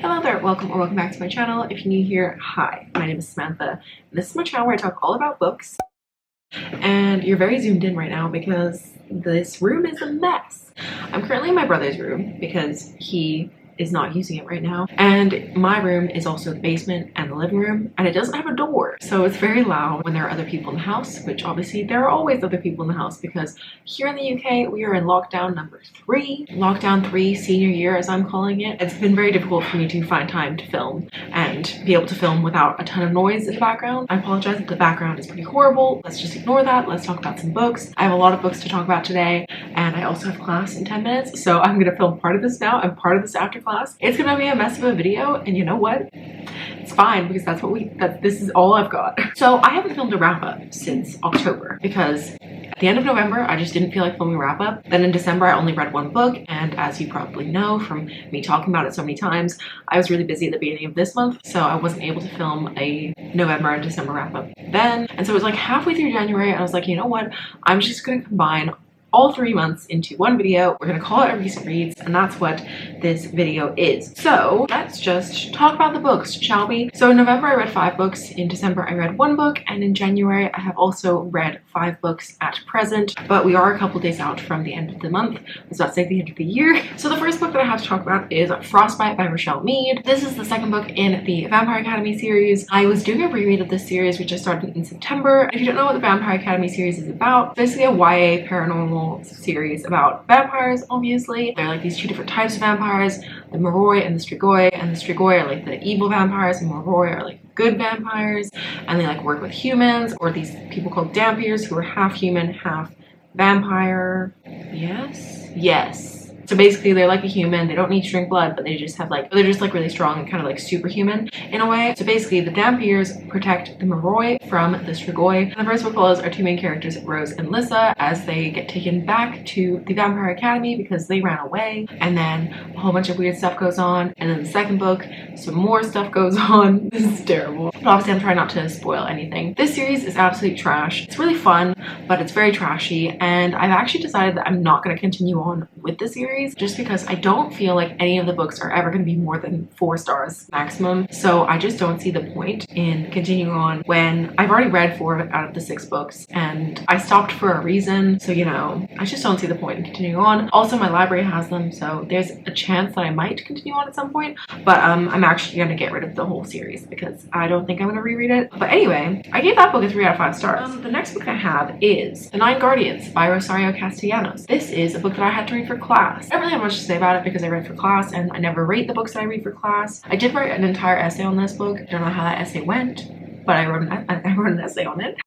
Hello there, welcome or welcome back to my channel. If you're new here, hi, my name is Samantha. And this is my channel where I talk all about books. And you're very zoomed in right now because this room is a mess. I'm currently in my brother's room because he is not using it right now. And my room is also the basement and the living room, and it doesn't have a door. So it's very loud when there are other people in the house, which obviously there are always other people in the house because here in the UK, we are in lockdown number 3. Lockdown 3, senior year as I'm calling it. It's been very difficult for me to find time to film and be able to film without a ton of noise in the background. I apologize if the background is pretty horrible. Let's just ignore that. Let's talk about some books. I have a lot of books to talk about today, and I also have class in 10 minutes. So I'm gonna film part of this now and part of this after class. It's gonna be a mess of a video, and you know what? It's fine because this is all I've got. So I haven't filmed a wrap up since October because at the end of November, I just didn't feel like filming a wrap up. Then in December, I only read one book, and as you probably know from me talking about it so many times, I was really busy at the beginning of this month, so I wasn't able to film a November and December wrap up then. And so it was like halfway through January, and I was like, you know what? I'm just gonna combine all 3 months into one video. We're gonna call it a recent reads, and that's what this video is. So let's just talk about the books, shall we? So in November I read 5 books, in December I read 1 book, and in January I have also read 5 books at present, but we are a couple days out from the end of the month. I was about to say the end of the year. So the first book that I have to talk about is Frostbite by Richelle Mead. This is the second book in the Vampire Academy series. I was doing a reread of this series, which I started in September. If you don't know what the Vampire Academy series is about, it's basically a YA paranormal series about vampires. Obviously there are like these 2 different types of vampires, the Moroi and the Strigoi, and the Strigoi are like the evil vampires and Moroi are like good vampires, and they like work with humans, or these people called Dampiers who are half human half vampire. Yes. So basically they're like a human, they don't need to drink blood, but they're just like really strong and kind of like superhuman in a way. So basically the Dampiers protect the Moroi from the Strigoi. And the first book follows our 2 main characters, Rose and Lissa, as they get taken back to the Vampire Academy because they ran away, and then a whole bunch of weird stuff goes on. And then the second book, some more stuff goes on. This is terrible. But obviously I'm trying not to spoil anything. This series is absolute trash. It's really fun, but it's very trashy, and I've actually decided that I'm not going to continue on with the series just because I don't feel like any of the books are ever going to be more than 4 stars maximum. So I just don't see the point in continuing on when I've already read 4 out of the 6 books, and I stopped for a reason. So, you know, I just don't see the point in continuing on. Also, my library has them, so there's a chance that I might continue on at some point, but I'm actually going to get rid of the whole series because I don't think I'm going to reread it. But anyway, I gave that book a 3 out of 5 stars. The next book I have is The Nine Guardians by Rosario Castellanos. This is a book that I had to read for class. I don't really have much to say about it because I read for class, and I never rate the books that I read for class. I did write an entire essay on this book. I don't know how that essay went, but I wrote an essay on it.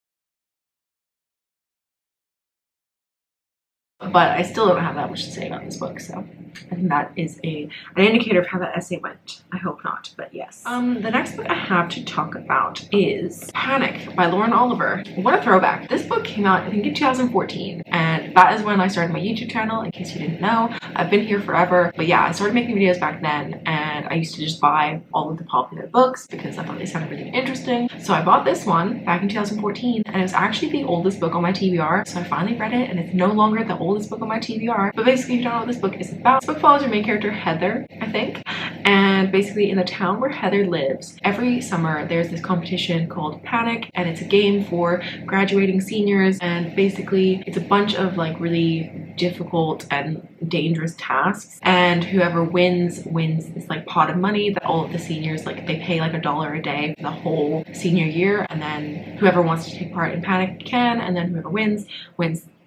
But I still don't have that much to say about this book, so I think that is an indicator of how that essay went. I hope not, but yes. The next book I have to talk about is Panic by Lauren Oliver. What a throwback. This book came out, I think, in 2014, and that is when I started my YouTube channel, in case you didn't know. I've been here forever, but yeah, I started making videos back then, and I used to just buy all of the popular books because I thought they sounded really interesting. So I bought this one back in 2014, and it was actually the oldest book on my TBR, so I finally read it, and it's no longer the oldest book on my TBR. But basically, if you don't know what this book is about, this book follows your main character Heather, I think, and basically in the town where Heather lives, every summer there's this competition called Panic, and it's a game for graduating seniors, and basically it's a bunch of like really difficult and dangerous tasks, and whoever wins this like pot of money that all of the seniors, like, they pay like $1 a day for the whole senior year, and then whoever wants to take part in Panic can, and then whoever wins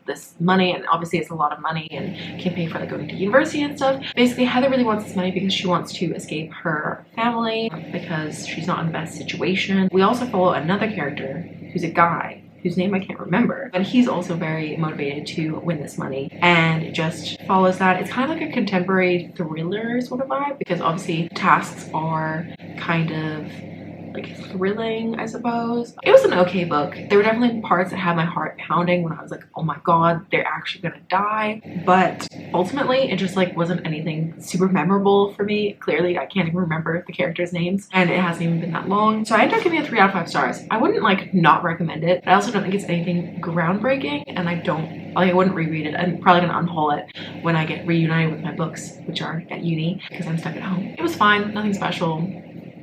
this money, and obviously it's a lot of money and can pay for like going to university and stuff. Basically Heather really wants this money because she wants to escape her family because she's not in the best situation. We also follow another character who's a guy whose name I can't remember, but he's also very motivated to win this money, and it just follows that. It's kind of like a contemporary thriller sort of vibe because obviously tasks are kind of like thrilling, I suppose. It was an okay book. There were definitely parts that had my heart pounding when I was like, oh my god, they're actually gonna die. But ultimately it just like wasn't anything super memorable for me. Clearly I can't even remember the characters' names, and it hasn't even been that long. So I ended up giving it 3 out of 5 stars. I wouldn't like not recommend it, but I also don't think it's anything groundbreaking, and I wouldn't reread it. I'm probably gonna unhaul it when I get reunited with my books, which are at uni, because I'm stuck at home. It was fine, nothing special.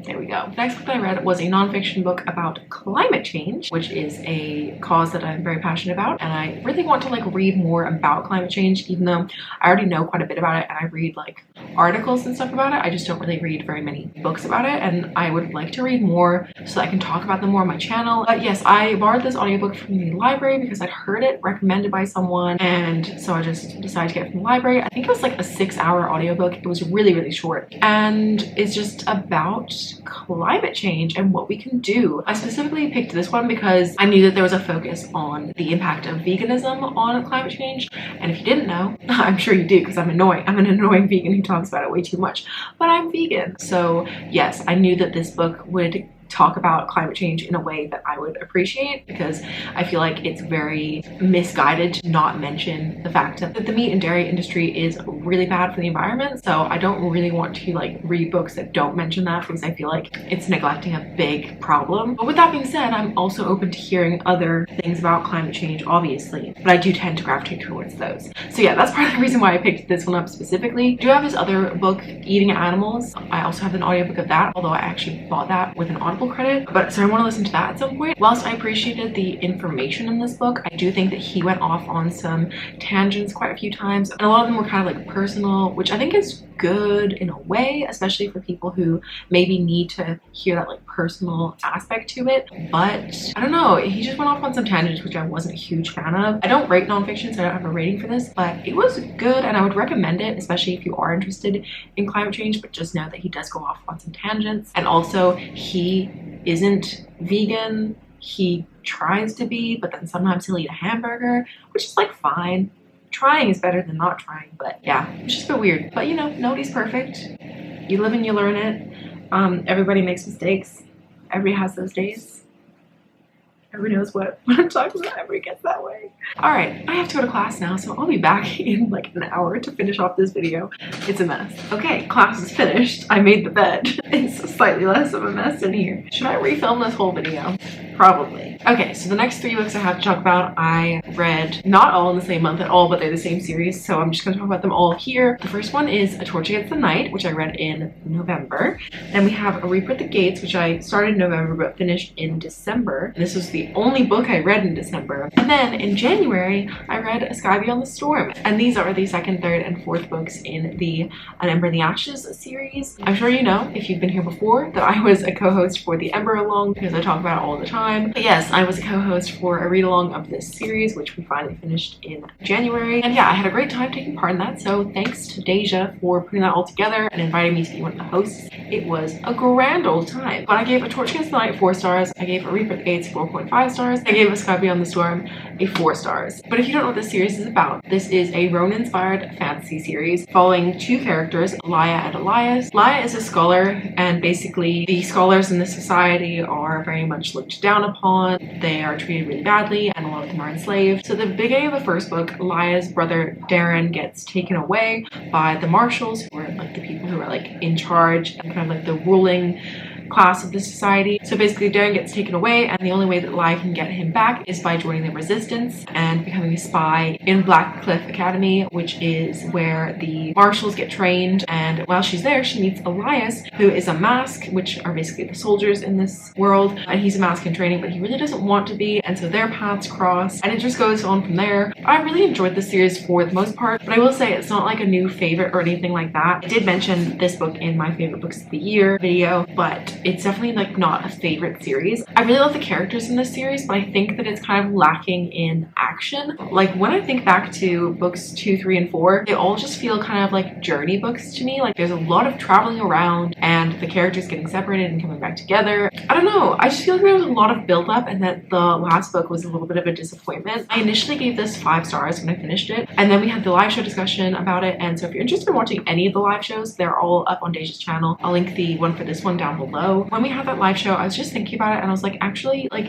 There we go. The next book that I read was a nonfiction book about climate change, which is a cause that I'm very passionate about, and I really want to like read more about climate change, even though I already know quite a bit about it and I read like articles and stuff about it. I just don't really read very many books about it, and I would like to read more so that I can talk about them more on my channel. But yes, I borrowed this audiobook from the library because I'd heard it recommended by someone, and so I just decided to get it from the library. I think it was like a 6-hour audiobook. It was really, really short, and it's just about climate change and what we can do. I specifically picked this one because I knew that there was a focus on the impact of veganism on climate change, and if you didn't know, I'm sure you do because I'm an annoying vegan who talks about it way too much, but I'm vegan. So yes, I knew that this book would talk about climate change in a way that I would appreciate, because I feel like it's very misguided to not mention the fact that the meat and dairy industry is really bad for the environment. So I don't really want to like read books that don't mention that, because I feel like it's neglecting a big problem. But with that being said, I'm also open to hearing other things about climate change, obviously, but I do tend to gravitate towards those. So yeah, that's part of the reason why I picked this one up specifically. I do have this other book, Eating Animals. I also have an audiobook of that, although I actually bought that with an Audible credit, but so I want to listen to that at some point. Whilst I appreciated the information in this book, I do think that he went off on some tangents quite a few times, and a lot of them were kind of like personal, which I think is good in a way, especially for people who maybe need to hear that like personal aspect to it. But I don't know, he just went off on some tangents which I wasn't a huge fan of. I don't rate nonfiction, so I don't have a rating for this, but it was good and I would recommend it, especially if you are interested in climate change. But just know that he does go off on some tangents, and also he isn't vegan. He tries to be, but then sometimes he'll eat a hamburger, which is like fine. Trying is better than not trying, but yeah, it's just a bit weird. But you know, nobody's perfect. You live and you learn it. Everybody makes mistakes. Everybody has those days. Everybody knows what I'm talking about. Everybody gets that way. All right, I have to go to class now, so I'll be back in like an hour to finish off this video. It's a mess. Okay, class is finished. I made the bed. It's slightly less of a mess in here. Should I refilm this whole video? Probably. Okay, so the next 3 books I have to talk about, I read not all in the same month at all, but they're the same series, so I'm just going to talk about them all here. The first one is A Torch Against the Night, which I read in November. Then we have A Reaper at the Gates, which I started in November but finished in December. And this was the only book I read in December. And then in January, I read A Sky Beyond the Storm. And these are the 2nd, 3rd, and 4th books in the An Ember in the Ashes series. I'm sure you know, if you've been here before, that I was a co-host for the Ember Along, because I talk about it all the time. But yes, I was a co-host for a read-along of this series, which we finally finished in January. And yeah, I had a great time taking part in that, so thanks to Tbh for putting that all together and inviting me to be one of the hosts. It was a grand old time. But I gave A Torch Against the Night 4 stars, I gave A Reaper at the Gates 4.5 stars, I gave A Sky Beyond the Storm a 4 stars. But if you don't know what this series is about, this is a Ronin-inspired fantasy series following 2 characters, Laia and Elias. Laia is a scholar, and basically the scholars in this society are very much looked down upon. They are treated really badly, and a lot of them are enslaved. So the beginning of the first book, Laia's brother Darren gets taken away by the marshals, who are like the people who are like in charge and kind of like the ruling class of the society. So basically Darren gets taken away, and the only way that Laia can get him back is by joining the resistance and becoming a spy in Black Cliff Academy, which is where the marshals get trained. And while she's there, she meets Elias, who is a mask, which are basically the soldiers in this world, and he's a mask in training, but he really doesn't want to be, and so their paths cross, and it just goes on from there. I really enjoyed the series for the most part, but I will say it's not like a new favorite or anything like that. I did mention this book in my favorite books of the year video, but it's definitely like not a favorite series. I really love the characters in this series, but I think that it's kind of lacking in action. Like when I think back to books 2, 3, and 4, they all just feel kind of like journey books to me. Like there's a lot of traveling around and the characters getting separated and coming back together. I don't know, I just feel like there was a lot of build up, and that the last book was a little bit of a disappointment. I initially gave this 5 stars when I finished it, and then we had the live show discussion about it. And so if you're interested in watching any of the live shows, they're all up on Tbh's channel. I'll link the one for this one down below. So when we had that live show, I was just thinking about it and I was like, actually, like,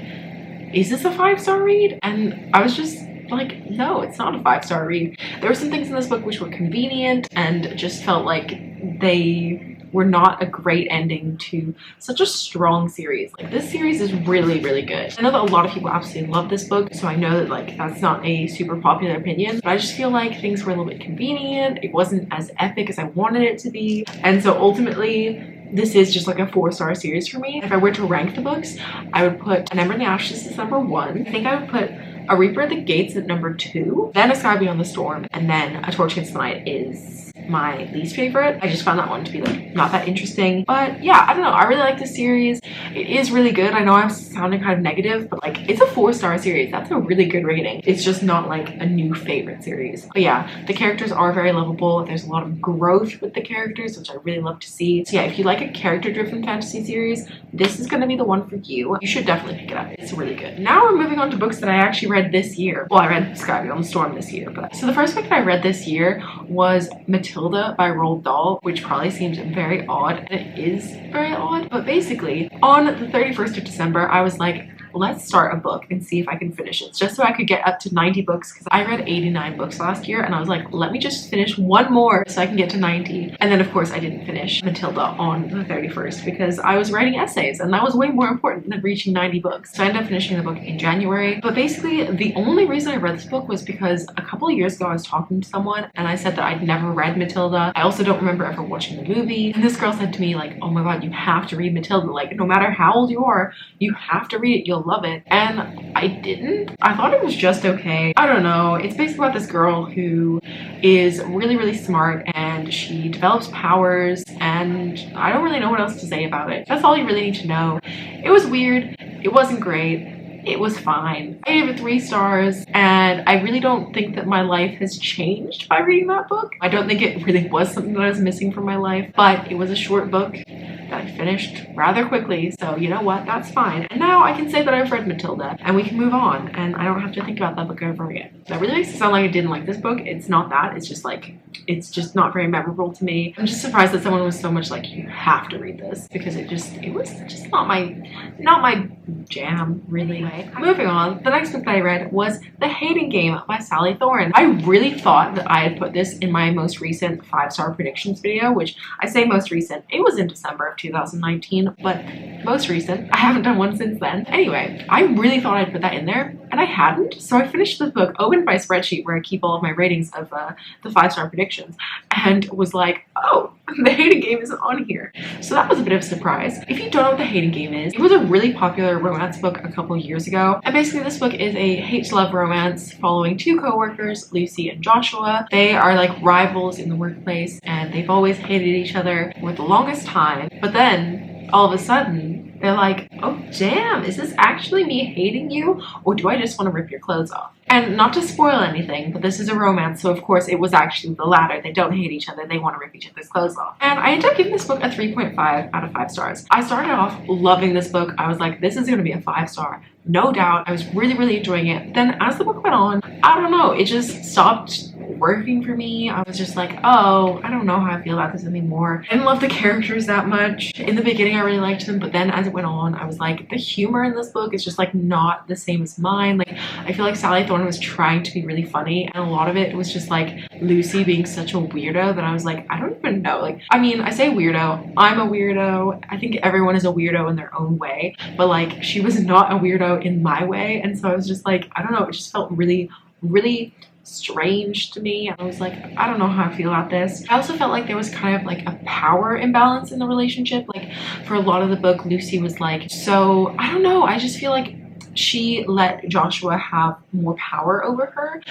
is this a 5-star read? And I was just like, no, it's not a 5-star read. There were some things in this book which were convenient and just felt like they were not a great ending to such a strong series. Like, this series is really, really good. I know that a lot of people absolutely love this book, so I know that like that's not a super popular opinion, but I just feel like things were a little bit convenient. It wasn't as epic as I wanted it to be, and so ultimately this is just like a 4-star series for me. If I were to rank the books, I would put An Ember in the Ashes as number 1. I think I would put A Reaper at the Gates at number 2, then A Sky Beyond the Storm, and then A Torch Against the Night is my least favorite. I just found that one to be like not that interesting. But yeah, I don't know, I really like this series. It is really good. I know I'm sounding kind of negative, but like it's a 4-star series. That's a really good rating. It's just not like a new favorite series. But yeah, the characters are very lovable. There's a lot of growth with the characters, which I really love to see. So yeah, if you like a character-driven fantasy series, this is going to be the one for you. You should definitely pick it up. It's really good. Now we're moving on to books that I actually read this year. Well, I read Sky Beyond the Storm this year, but so the first book that I read this year was Matilda by Roald Dahl, which probably seems very odd, and it is very odd. But basically, on the 31st of December, I was like, let's start a book and see if I can finish it, just so I could get up to 90 books, because I read 89 books last year, and I was like, let me just finish one more so I can get to 90. And then of course I didn't finish Matilda on the 31st because I was writing essays, and that was way more important than reaching 90 books. So I ended up finishing the book in January. But basically the only reason I read this book was because a couple of years ago I was talking to someone and I said that I'd never read Matilda. I also don't remember ever watching the movie, and this girl said to me like, oh my god, you have to read Matilda. Like, no matter how old you are, you have to read it. You'll love it. And I didn't. I thought it was just okay. I don't know. It's basically about this girl who is really, really smart, and she develops powers, and I don't really know what else to say about it. That's all you really need to know. It was weird. It wasn't great. It was fine. I gave it 3 stars, and I really don't think that my life has changed by reading that book. I don't think it really was something that I was missing from my life, but it was a short book that I finished rather quickly, so you know what, that's fine. And now I can say that I've read Matilda, and we can move on, and I don't have to think about that book over again. That really makes it sound like I didn't like this book. It's not that. It's just like, it's just not very memorable to me. I'm just surprised that someone was so much like, you have to read this, because it was just not my jam, really. Anyway, moving on, the next book that I read was The Hating Game by Sally Thorne. I really thought that I had put this in my most recent 5-star predictions video, which I say most recent, it was in December of 2019, but most recent. I haven't done one since then. Anyway, I really thought I'd put that in there, and I hadn't. So I finished this book, opened my spreadsheet where I keep all of my ratings of the 5-star predictions, and was like, oh, The Hating Game isn't on here. So that was a bit of a surprise. If you don't know what The Hating Game is, it was a really popular romance book a couple years ago. And basically this book is a hate-to-love romance following 2 co-workers, Lucy and Joshua. They are like rivals in the workplace, and they've always hated each other for the longest time. But then all of a sudden they're like, oh damn, is this actually me hating you, or do I just want to rip your clothes off? And not to spoil anything, but this is a romance, so of course it was actually the latter. They don't hate each other, they want to rip each other's clothes off. And I ended up giving this book a 3.5 out of 5 stars. I started off loving this book. I was like, this is going to be a 5-star, no doubt. I was really, really enjoying it. Then as the book went on, I don't know, it just stopped working for me. I was just like, oh, I don't know how I feel about this anymore. I didn't love the characters that much. In the beginning I really liked them, but then as it went on, I was like, the humor in this book is just like not the same as mine. Like, I feel like Sally Thorne was trying to be really funny, and a lot of it was just like Lucy being such a weirdo that I was like, I don't even know. Like, I mean, I say weirdo, I'm a weirdo. I think everyone is a weirdo in their own way, but like, she was not a weirdo in my way, and so I was just like, I don't know, it just felt really, really strange to me. And I was like, I don't know how I feel about this. I also felt like there was kind of like a power imbalance in the relationship. Like, for a lot of the book, Lucy was like, so I don't know, I just feel like she let Joshua have more power over her,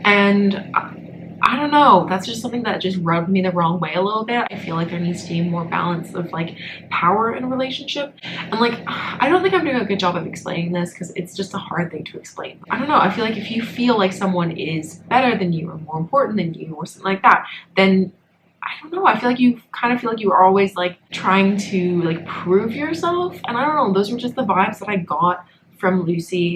and I don't know, that's just something that just rubbed me the wrong way a little bit. I feel like there needs to be more balance of like power in a relationship. And like, I don't think I'm doing a good job of explaining this because it's just a hard thing to explain. I don't know, I feel like if you feel like someone is better than you or more important than you or something like that, then I don't know, I feel like you kind of feel like you are always like trying to like prove yourself. And I don't know, those were just the vibes that I got from Lucy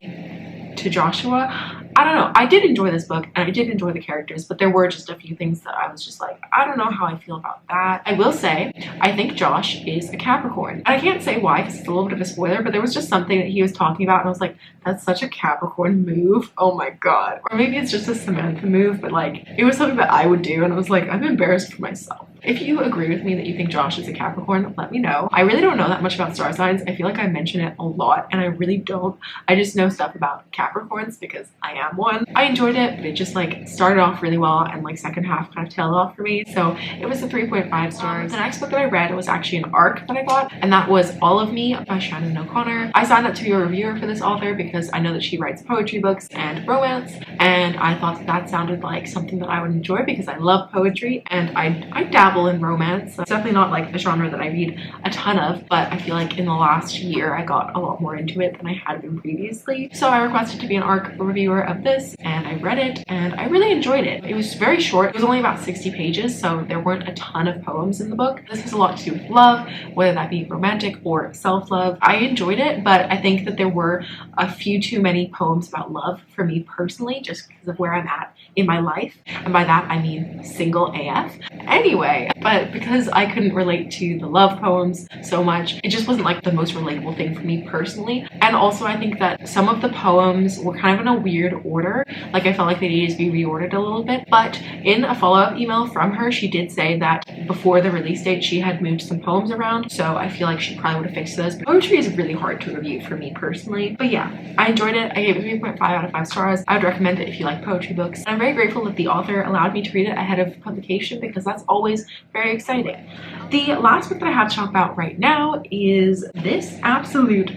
to Joshua. I don't know. I did enjoy this book and I did enjoy the characters, but there were just a few things that I was just like, I don't know how I feel about that. I will say, I think Josh is a Capricorn. And I can't say why because it's a little bit of a spoiler, but there was just something that he was talking about and I was like, that's such a Capricorn move. Oh my god. Or maybe it's just a Samantha move, but like, it was something that I would do and I was like, I'm embarrassed for myself. If you agree with me that you think Josh is a Capricorn, let me know. I really don't know that much about star signs. I feel like I mention it a lot and I really don't. I just know stuff about Capricorns because I am one. I enjoyed it, but it just like started off really well and like second half kind of tailed off for me. So it was a 3.5 stars. The next book that I read was actually an arc that I got, and that was All of Me by Shannon O'Conner. I signed up to be a reviewer for this author because I know that she writes poetry books and romance, and I thought that that sounded like something that I would enjoy because I love poetry and I dabble in romance. It's definitely not like the genre that I read a ton of, but I feel like in the last year I got a lot more into it than I had been previously. So I requested to be an arc reviewer of this and I read it and I really enjoyed it. It was very short. It was only about 60 pages, so there weren't a ton of poems in the book. This has a lot to do with love, whether that be romantic or self-love. I enjoyed it, but I think that there were a few too many poems about love for me personally, just because of where I'm at in my life. And by that I mean single AF. Anyway, but because I couldn't relate to the love poems so much, it just wasn't like the most relatable thing for me personally. And also I think that some of the poems were kind of in a weird order. Like I felt like they needed to be reordered a little bit. But in a follow-up email from her, she did say that before the release date she had moved some poems around, so I feel like she probably would have fixed those. Poetry is really hard to review for me personally. But yeah, I enjoyed it. I gave it 3.5 out of 5 stars. I would recommend it if you like poetry books. And I'm very grateful that the author allowed me to read it ahead of publication because that's always very exciting. The last book that I have to talk about right now is this absolute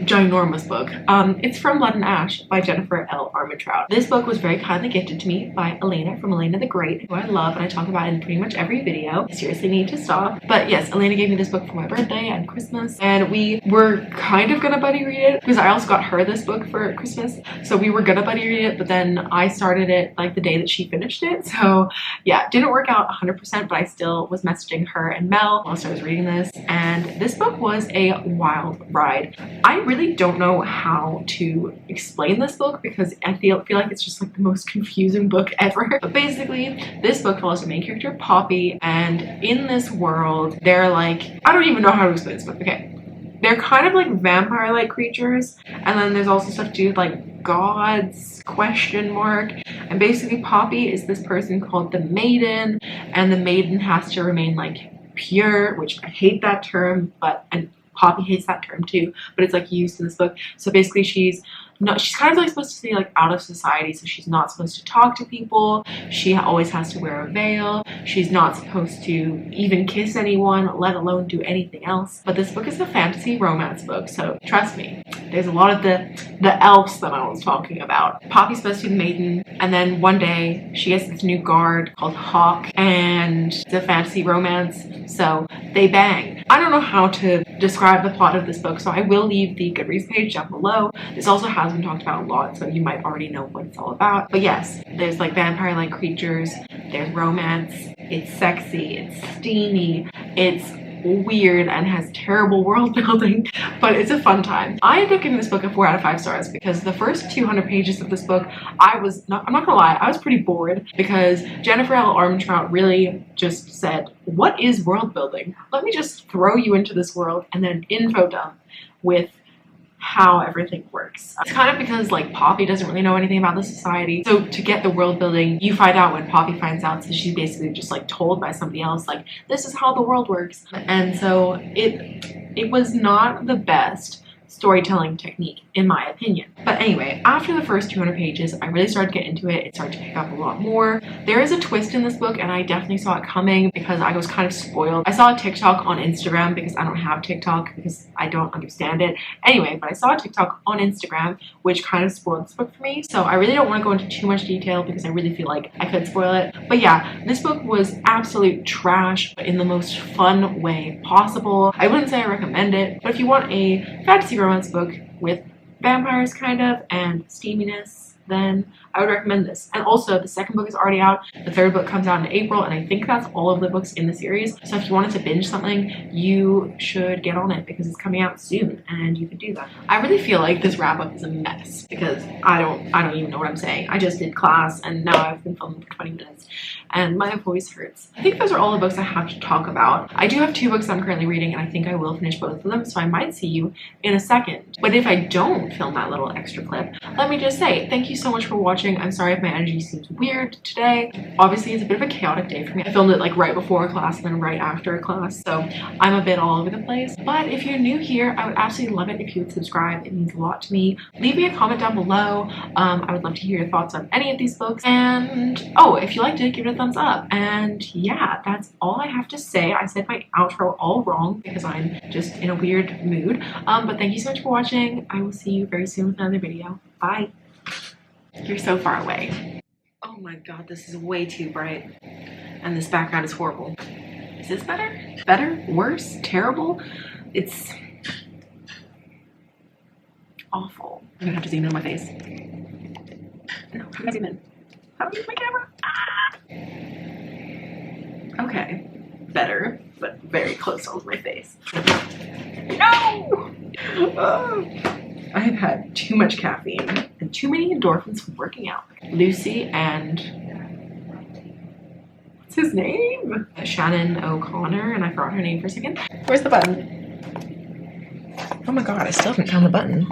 ginormous book. It's From Blood and Ash by Jennifer L. Armentrout. This book was very kindly gifted to me by Elena from Elena the Great, who I love and I talk about in pretty much every video. I seriously need to stop. But yes, Elena gave me this book for my birthday and Christmas, and we were kind of gonna buddy read it because I also got her this book for Christmas. So we were gonna buddy read it, but then I started it like the day that she finished it. So yeah, it didn't work out 100%, but I still was messaging her and Mel whilst I was reading this, and this book was a wild ride. I really don't know how to explain this book because I feel like it's just like the most confusing book ever. But basically, this book follows the main character, Poppy, and in this world, they're like, I don't even know how to explain this book. Okay. They're kind of like vampire-like creatures, and then there's also stuff to do with like gods, question mark. And basically Poppy is this person called the Maiden, and the Maiden has to remain like pure, which I hate that term, but and Poppy hates that term too, but it's like used in this book. So basically she's kind of like supposed to be like out of society, so she's not supposed to talk to people. She always has to wear a veil. She's not supposed to even kiss anyone, let alone do anything else. But this book is a fantasy romance book, so trust me, there's a lot of the elves that I was talking about. Poppy's supposed to be the maiden, and then one day she gets this new guard called Hawk, and it's a fantasy romance, so they bang. I don't know how to describe the plot of this book, so I will leave the Goodreads page down below. This also has been talked about a lot, so you might already know what it's all about. But yes, there's like vampire-like creatures, there's romance, it's sexy, it's steamy, it's weird and has terrible world building, but it's a fun time. I ended up giving this book a 4 out of 5 stars because the first 200 pages of this book, I'm not gonna lie, I was pretty bored because Jennifer L. Armentrout really just said, what is world building? Let me just throw you into this world and then info dump with how everything works. It's kind of because like Poppy doesn't really know anything about the society, so to get the world building, you find out when Poppy finds out, so she's basically just like told by somebody else like this is how the world works. And so it was not the best storytelling technique in my opinion. But anyway, after the first 200 pages, I really started to get into it. It started to pick up a lot more. There is a twist in this book, and I definitely saw it coming because I was kind of spoiled. I saw a TikTok on Instagram because I don't have TikTok because I don't understand it. Anyway, but I saw a TikTok on Instagram which kind of spoiled this book for me. So I really don't want to go into too much detail because I really feel like I could spoil it. But yeah, this book was absolute trash in the most fun way possible. I wouldn't say I recommend it, but if you want a fantasy romance book with vampires kind of and steaminess then I would recommend this. And also, the second book is already out. The third book comes out in April, and I think that's all of the books in the series. So if you wanted to binge something, you should get on it because it's coming out soon, and you could do that. I really feel like this wrap up is a mess because I don't even know what I'm saying. I just did class, and now I've been filming for 20 minutes, and my voice hurts. I think those are all the books I have to talk about. I do have 2 books I'm currently reading, and I think I will finish both of them, so I might see you in a second. But if I don't film that little extra clip, let me just say thank you so much for watching. I'm sorry if my energy seems weird today. Obviously, it's a bit of a chaotic day for me. I filmed it like right before class and then right after class, so I'm a bit all over the place. But if you're new here, I would absolutely love it if you would subscribe. It means a lot to me. Leave me a comment down below. I would love to hear your thoughts on any of these books. And oh, if you liked it, give it a thumbs up. And yeah, that's all I have to say. I said my outro all wrong because I'm just in a weird mood. But thank you so much for watching. I will see you very soon with another video. Bye. You're so far away. Oh my god, this is way too bright. And this background is horrible. Is this better? Better? Worse? Terrible? It's awful. I'm gonna have to zoom in on my face. No, how do I zoom in? How do I use my camera? Ah! Okay. Better, but very close on my face. No! I have had too much caffeine and too many endorphins from working out. Lucy and what's his name? Shannon O'Conner, and I forgot her name for a second. Where's the button? Oh my god, I still haven't found the button.